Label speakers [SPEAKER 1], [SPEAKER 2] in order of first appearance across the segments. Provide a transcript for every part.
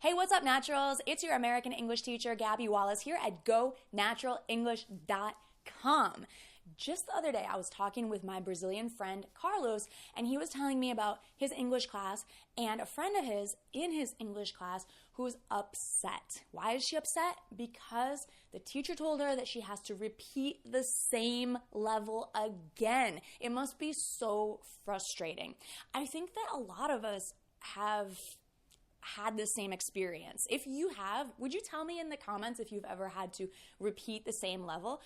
[SPEAKER 1] Hey, what's up, Naturals? It's your American English teacher, Gabby Wallace, here at GoNaturalEnglish.com. Just the other day, I was talking with my Brazilian friend, Carlos, and he was telling me about his English class and a friend of his in his English class who's upset. Why is she upset? Because the teacher told her that she has to repeat the same level again. It must be so frustrating. I think that a lot of us have had the same experience. If you have, would you tell me in the comments if you've ever had to repeat the same level?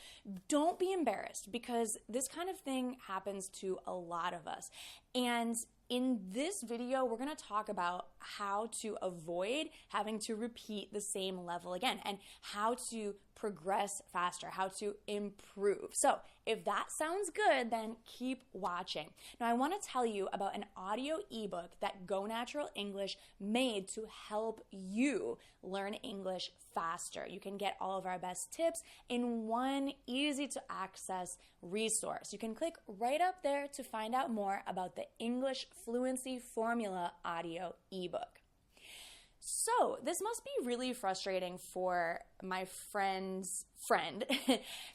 [SPEAKER 1] Don't be embarrassed, because this kind of thing happens to a lot of us. And in this video, we're going to talk about how to avoid having to repeat the same level again and how to progress faster, how to improve. So if that sounds good, then keep watching. Now, I want to tell you about an audio ebook that Go Natural English made to help you learn English faster. You can get all of our best tips in one easy to access resource. You can click right up there to find out more about the English Fluency Formula audio ebook. So this must be really frustrating for my friend's friend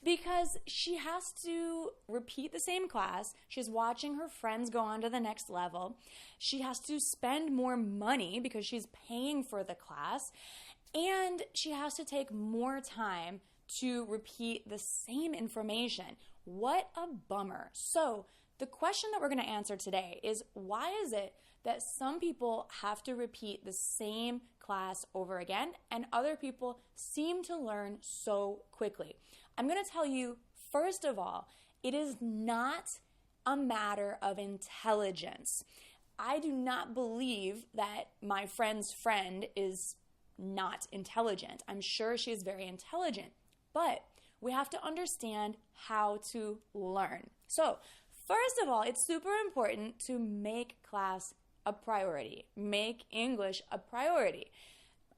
[SPEAKER 1] because she has to repeat the same class. She's watching her friends go on to the next level. She has to spend more money because she's paying for the class, and she has to take more time to repeat the same information. What a bummer. So the question that we're going to answer today is, why is it that some people have to repeat the same class over again and other people seem to learn so quickly? I'm going to tell you, first of all, it is not a matter of intelligence. I do not believe that my friend's friend is not intelligent. I'm sure she's very intelligent, but we have to understand how to learn. So, first of all, it's super important to make class a priority. Make English a priority.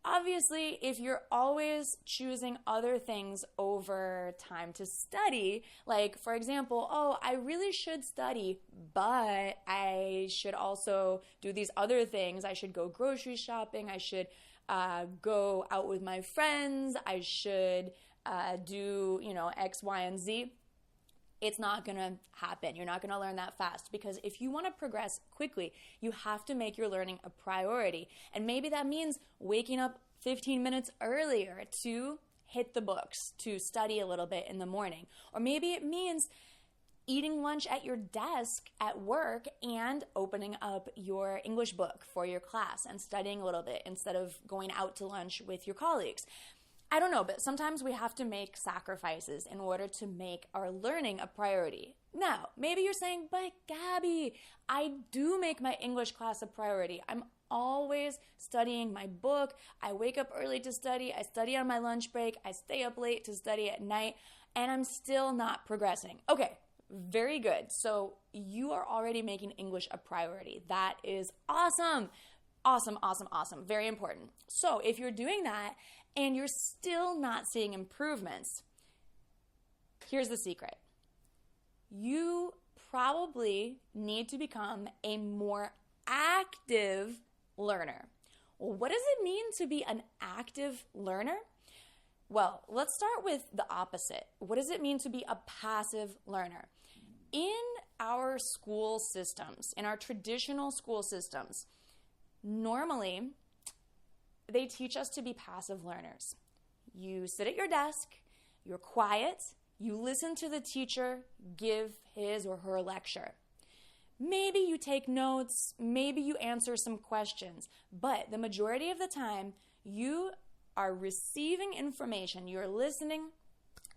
[SPEAKER 1] Obviously, if you're always choosing other things over time to study, like, for example, oh, I really should study, but I should also do these other things. I should go grocery shopping. I should go out with my friends. I should do, X, Y, and Z. It's not going to happen. You're not going to learn that fast, because if you want to progress quickly, you have to make your learning a priority. And maybe that means waking up 15 minutes earlier to hit the books, to study a little bit in the morning. Or maybe it means eating lunch at your desk at work and opening up your English book for your class and studying a little bit instead of going out to lunch with your colleagues. I don't know, but sometimes we have to make sacrifices in order to make our learning a priority. Now, maybe you're saying, but Gabby, I do make my English class a priority. I'm always studying my book. I wake up early to study. I study on my lunch break. I stay up late to study at night, and I'm still not progressing. Okay, very good. So you are already making English a priority. That is awesome. Awesome, awesome, awesome. Very important. So if you're doing that and you're still not seeing improvements, here's the secret. You probably need to become a more active learner. Well, what does it mean to be an active learner? Well, let's start with the opposite. What does it mean to be a passive learner? In our school systems, in our traditional school systems, normally, they teach us to be passive learners. You sit at your desk, you're quiet, you listen to the teacher give his or her lecture. Maybe you take notes, maybe you answer some questions, but the majority of the time, you are receiving information, you're listening,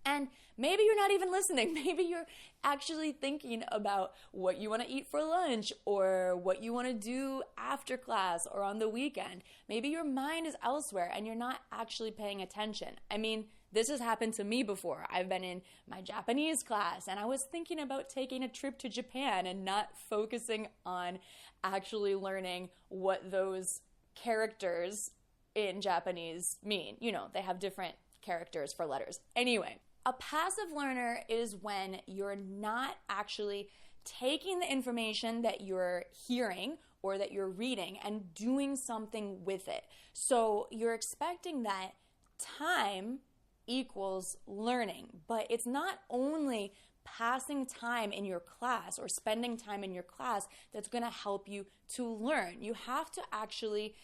[SPEAKER 1] and maybe you're not even listening. Maybe you're actually thinking about what you want to eat for lunch or what you want to do after class or on the weekend. Maybe your mind is elsewhere and you're not actually paying attention. I mean, this has happened to me before. I've been in my Japanese class and I was thinking about taking a trip to Japan and not focusing on actually learning what those characters in Japanese mean. They have different characters for letters. Anyway, a passive learner is when you're not actually taking the information that you're hearing or that you're reading and doing something with it. So you're expecting that time equals learning, but it's not only passing time in your class or spending time in your class that's going to help you to learn. You have to actually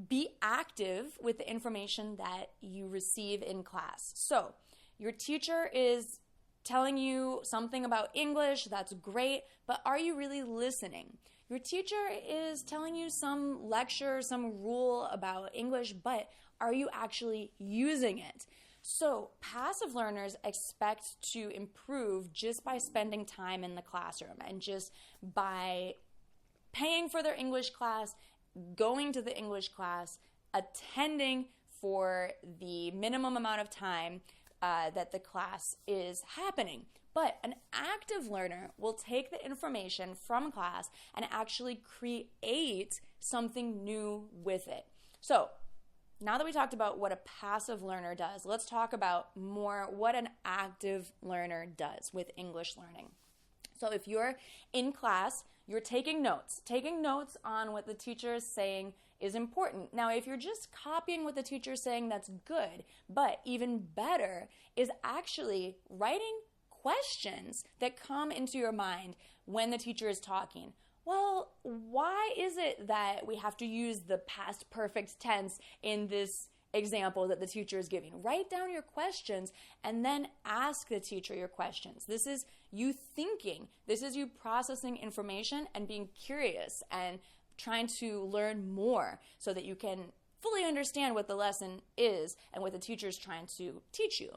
[SPEAKER 1] be active with the information that you receive in class. So your teacher is telling you something about English, that's great, but are you really listening? Your teacher is telling you some lecture, some rule about English, but are you actually using it? So passive learners expect to improve just by spending time in the classroom and just by paying for their English class, going to the English class, attending for the minimum amount of time that the class is happening. But an active learner will take the information from class and actually create something new with it. So now that we talked about what a passive learner does, let's talk about more what an active learner does with English learning. So if you're in class, you're taking notes. Taking notes on what the teacher is saying is important. Now, if you're just copying what the teacher is saying, that's good. But even better is actually writing questions that come into your mind when the teacher is talking. Well, why is it that we have to use the past perfect tense in this example that the teacher is giving? Write down your questions and then ask the teacher your questions. This is you thinking. This is you processing information and being curious and trying to learn more so that you can fully understand what the lesson is and what the teacher is trying to teach you.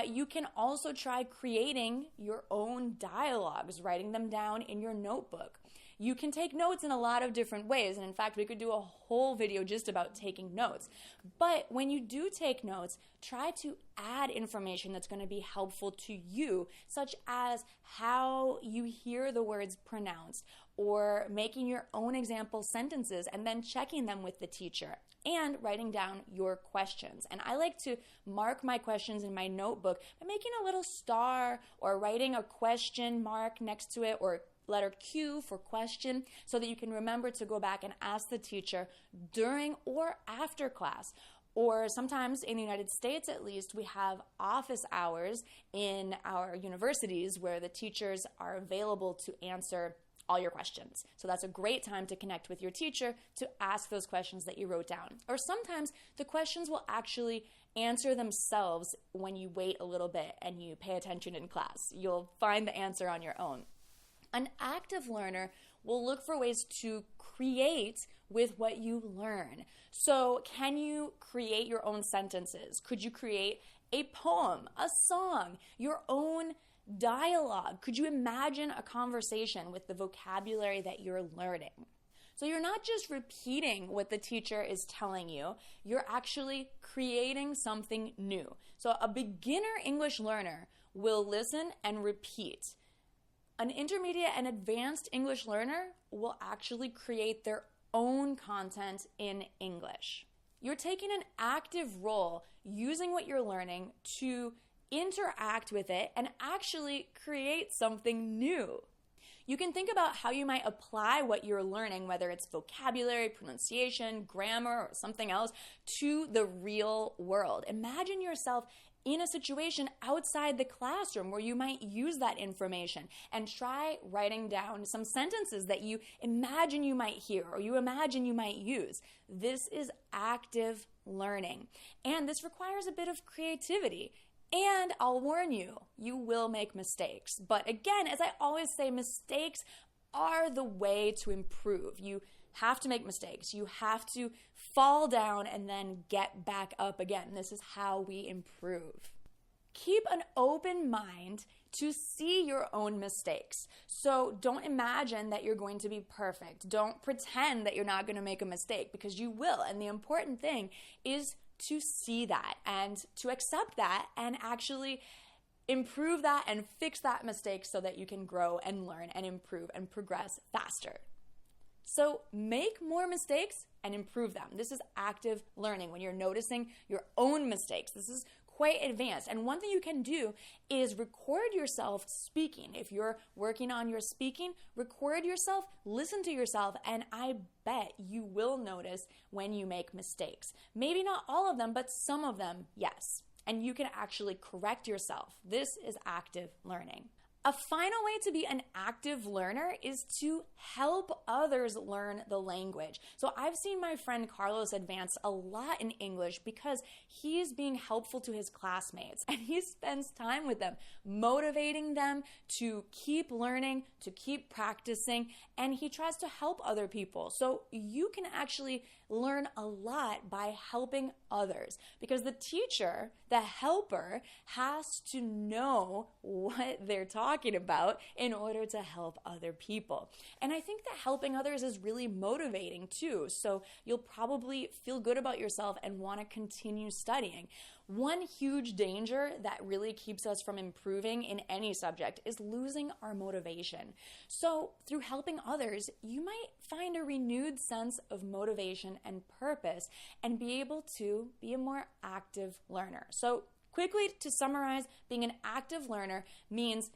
[SPEAKER 1] You can also try creating your own dialogues, writing them down in your notebook. You can take notes in a lot of different ways, and in fact, we could do a whole video just about taking notes. But when you do take notes, try to add information that's going to be helpful to you, such as how you hear the words pronounced, or making your own example sentences and then checking them with the teacher, and writing down your questions. And I like to mark my questions in my notebook by making a little star or writing a question mark next to it, or letter Q for question, so that you can remember to go back and ask the teacher during or after class. Or sometimes in the United States, at least, we have office hours in our universities where the teachers are available to answer all your questions. So that's a great time to connect with your teacher to ask those questions that you wrote down. Or sometimes the questions will actually answer themselves when you wait a little bit and you pay attention in class. You'll find the answer on your own. An active learner will look for ways to create with what you learn. So can you create your own sentences? Could you create a poem, a song, your own dialogue? Could you imagine a conversation with the vocabulary that you're learning? So you're not just repeating what the teacher is telling you, you're actually creating something new. So a beginner English learner will listen and repeat. An intermediate and advanced English learner will actually create their own content in English. You're taking an active role using what you're learning to interact with it and actually create something new. You can think about how you might apply what you're learning, whether it's vocabulary, pronunciation, grammar, or something else, to the real world. Imagine yourself in a situation outside the classroom where you might use that information, and try writing down some sentences that you imagine you might hear or you imagine you might use. This is active learning, and this requires a bit of creativity. And I'll warn you, you will make mistakes. But again, as I always say, mistakes are the way to improve. You have to make mistakes. You have to fall down and then get back up again. This is how we improve. Keep an open mind to see your own mistakes. So don't imagine that you're going to be perfect. Don't pretend that you're not going to make a mistake, because you will. And the important thing is to see that and to accept that and actually improve that and fix that mistake so that you can grow and learn and improve and progress faster. So make more mistakes and improve them. This is active learning when you're noticing your own mistakes. This is quite advanced. And one thing you can do is record yourself speaking. If you're working on your speaking, record yourself, listen to yourself, and I bet you will notice when you make mistakes. Maybe not all of them, but some of them, yes. And you can actually correct yourself. This is active learning. A final way to be an active learner is to help others learn the language. So I've seen my friend Carlos advance a lot in English because he's being helpful to his classmates and he spends time with them, motivating them to keep learning, to keep practicing, and he tries to help other people. So you can actually learn a lot by helping others because the teacher, the helper, has to know what they're talking about in order to help other people. And I think that helping others is really motivating too. So you'll probably feel good about yourself and want to continue studying. One huge danger that really keeps us from improving in any subject is losing our motivation. So through helping others, you might find a renewed sense of motivation and purpose and be able to be a more active learner. So quickly to summarize, being an active learner means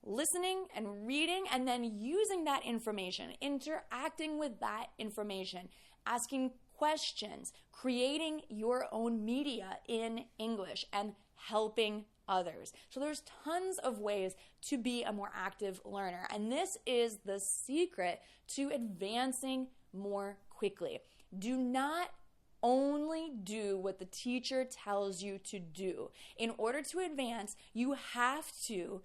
[SPEAKER 1] listening and reading and then using that information, interacting with that information, asking questions, creating your own media in English, and helping others. So there's tons of ways to be a more active learner, and this is the secret to advancing more quickly. Do not only do what the teacher tells you to do. In order to advance, you have to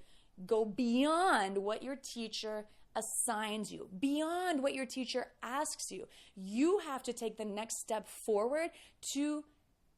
[SPEAKER 1] go beyond what your teacher assigns you, beyond what your teacher asks you. You have to take the next step forward to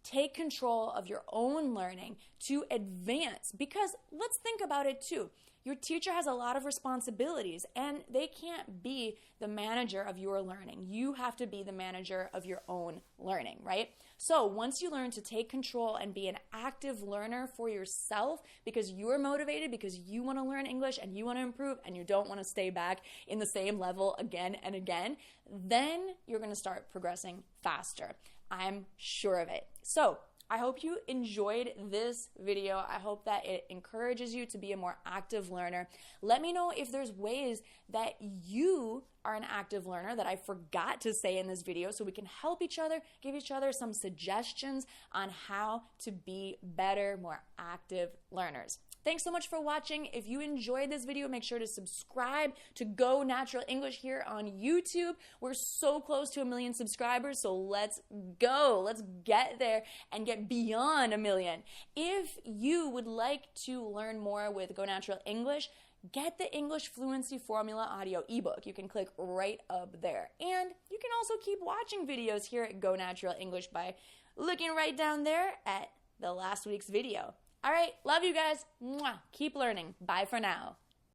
[SPEAKER 1] take control of your own learning, to advance. Because let's think about it too. Your teacher has a lot of responsibilities and they can't be the manager of your learning. You have to be the manager of your own learning, right? So once you learn to take control and be an active learner for yourself because you're motivated, because you want to learn English and you want to improve and you don't want to stay back in the same level again and again, then you're going to start progressing faster. I'm sure of it. So I hope you enjoyed this video. I hope that it encourages you to be a more active learner. Let me know if there's ways that you are an active learner that I forgot to say in this video so we can help each other, give each other some suggestions on how to be better, more active learners. Thanks so much for watching. If you enjoyed this video, make sure to subscribe to Go Natural English here on YouTube. We're so close to 1 million subscribers, so let's go. Let's get there and get beyond 1 million. If you would like to learn more with Go Natural English, get the English Fluency Formula audio ebook. You can click right up there. And you can also keep watching videos here at Go Natural English by looking right down there at the last week's video. All right, love you guys. Mwah. Keep learning. Bye for now.